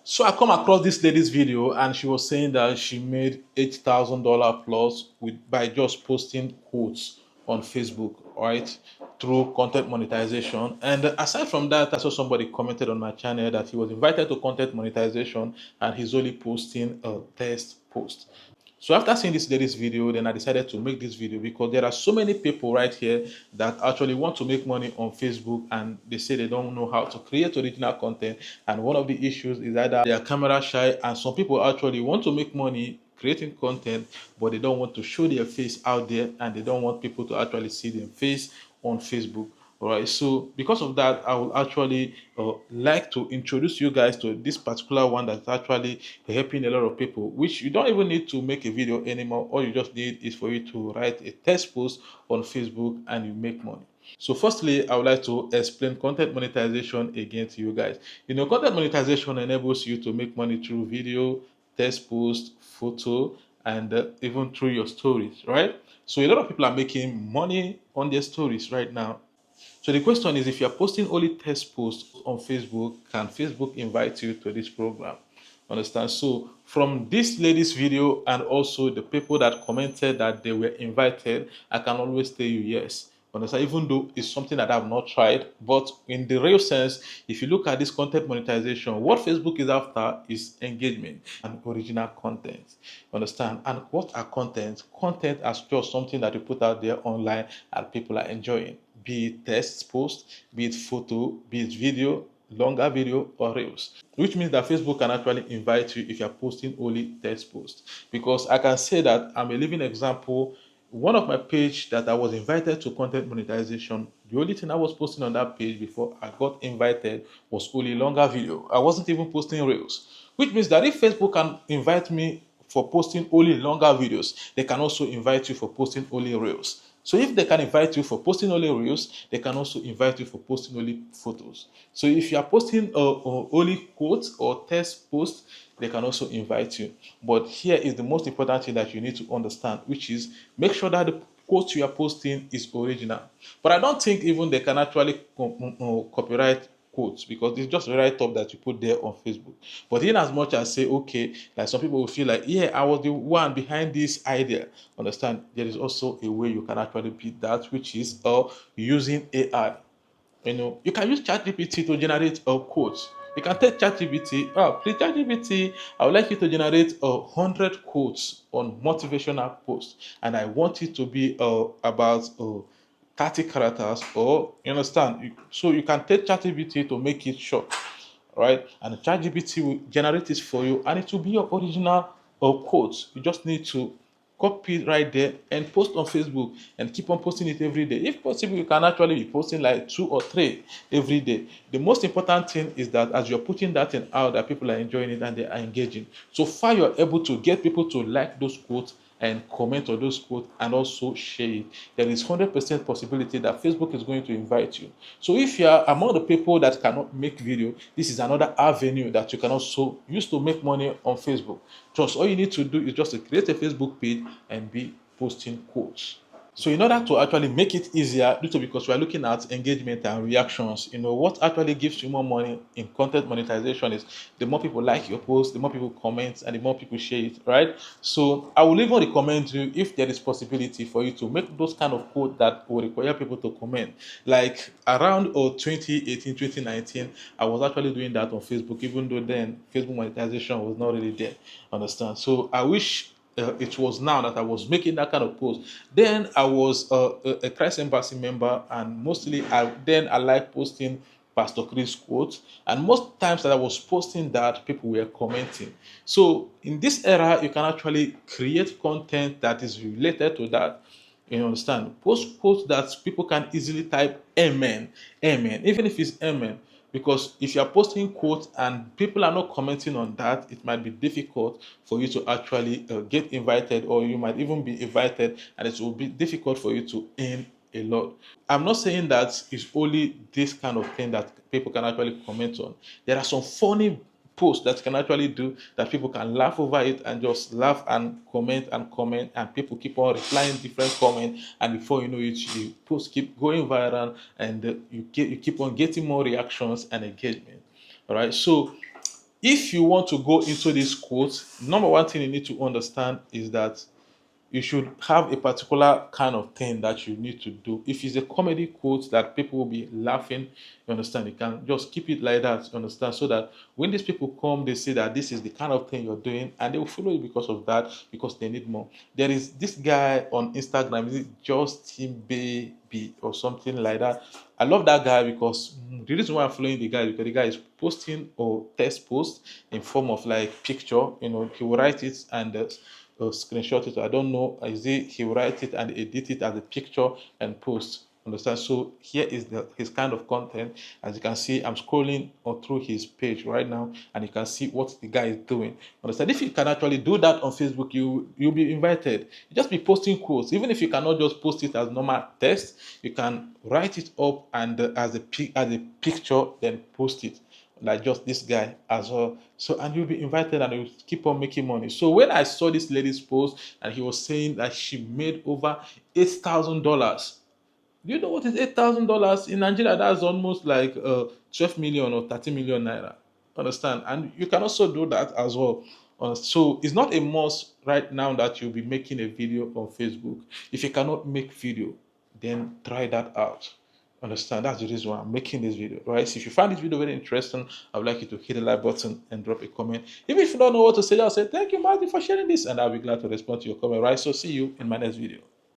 So I come across this lady's video and she was saying that she made $8,000 plus by just posting quotes on Facebook, right? Through content monetization. And aside from that, I saw somebody commented on my channel that he was invited to content monetization and he's only posting a test post. So after seeing this lady's video, then I decided to make this video because there are so many people right here that actually want to make money on Facebook and they say they don't know how to create original content. And one of the issues is either they are camera shy and some people actually want to make money creating content, but they don't want to show their face out there and they don't want people to actually see their face on Facebook. All right, so because of that, I will actually like to introduce you guys to this particular one that's actually helping a lot of people, which you don't even need to make a video anymore. All you just need is for you to write a text post on Facebook and you make money. So firstly, I would like to explain content monetization again to you guys. Content monetization enables you to make money through video, text post, photo, and even through your stories, right? So a lot of people are making money on their stories right now. So the question is, if you're posting only text posts on Facebook, can Facebook invite you to this program? Understand? So from this lady's video and also the people that commented that they were invited, I can always tell you yes. Understand? Even though it's something that I've not tried, but in the real sense, if you look at this content monetization, what Facebook is after is engagement and original content. Understand? And what are content? Content is just something that you put out there online and people are enjoying, be it text post, be it photo, be it video, longer video, or reels. Which means that Facebook can actually invite you if you're posting only text posts. Because I can say that I'm a living example. One of my page that I was invited to content monetization, the only thing I was posting on that page before I got invited was only longer video. I wasn't even posting reels. Which means that if Facebook can invite me for posting only longer videos, they can also invite you for posting only reels. So if they can invite you for posting only reels, they can also invite you for posting only photos. So if you are posting only quotes or text posts, they can also invite you. But here is the most important thing that you need to understand, which is make sure that the quote you are posting is original. But I don't think even they can actually copyright quotes because it's just a write up that you put there on Facebook. But in as much as say, okay, like some people will feel like, yeah, I was the one behind this idea. Understand? There is also a way you can actually beat that, which is using AI. You can use ChatGPT to generate a quote. You can tell ChatGPT, please ChatGPT, I would like you to generate 100 quotes on motivational posts, and I want it to be about 30 characters, or you understand. So you can tell ChatGPT to make it short, right? And ChatGPT will generate it for you, and it will be your original quote. You just need to copy it right there and post on Facebook and keep on posting it every day. If possible, you can actually be posting like 2 or 3 every day. The most important thing is that as you're putting that thing out, that people are enjoying it and they are engaging. So far, you're able to get people to like those quotes and comment on those quotes and also share it. There is 100% possibility that Facebook is going to invite you. So if you are among the people that cannot make video, this is another avenue that you can also use to make money on Facebook. Just all you need to do is just to create a Facebook page and be posting quotes. So in order to actually make it easier, due to because we are looking at engagement and reactions, what actually gives you more money in content monetization is the more people like your post, the more people comment, and the more people share it, right? So I will even recommend you, if there is possibility for you to make those kind of quotes that will require people to comment. Like around 2018, 2019, I was actually doing that on Facebook, even though then Facebook monetization was not really there. Understand? So I wish it was now that I was making that kind of post. Then I was a Christ Embassy member, and mostly I like posting Pastor Chris quotes, and most times that I was posting that, people were commenting. So in this era, you can actually create content that is related to that. You understand? Post quotes that people can easily type amen, amen, even if it's amen. Because if you're posting quotes and people are not commenting on that, it might be difficult for you to actually get invited, or you might even be invited and it will be difficult for you to earn a lot. I'm not saying that it's only this kind of thing that people can actually comment on. There are some funny posts that can actually do that people can laugh over it and just laugh and comment, and people keep on replying different comments, and before you know it, the post keep going viral, and you keep on getting more reactions and engagement. All right, so if you want to go into this quote, number one thing you need to understand is that you should have a particular kind of thing that you need to do. If it's a comedy quote that people will be laughing, you understand, you can just keep it like that, you understand, so that when these people come, they say that this is the kind of thing you're doing, and they will follow you because of that, because they need more. There is this guy on Instagram, is it Justin Baby or something like that? I love that guy because the reason why I'm following the guy is because the guy is posting or text post in form of like picture. He will write it and screenshot it. I don't know. Is it he will write it and edit it as a picture and post? Understand? So here is his kind of content. As you can see, I'm scrolling through his page right now, and you can see what the guy is doing. Understand? If you can actually do that on Facebook, you'll be invited. You just be posting quotes. Even if you cannot just post it as normal text, you can write it up and as a picture, then post it like just this guy as well. So, and you'll be invited and you'll keep on making money. So when I saw this lady's post and he was saying that she made over $8,000. Do you know what is $8,000 in Nigeria? That's almost like 12 million or 30 million naira. Understand? And you can also do that as well. So it's not a must right now that you'll be making a video on Facebook. If you cannot make video, then try that out. Understand? That's the reason why I'm making this video, right? So if you find this video very interesting, I would like you to hit the like button and drop a comment. Even if you don't know what to say, I'll say thank you, Marty, for sharing this, and I'll be glad to respond to your comment, right? So see you in my next video.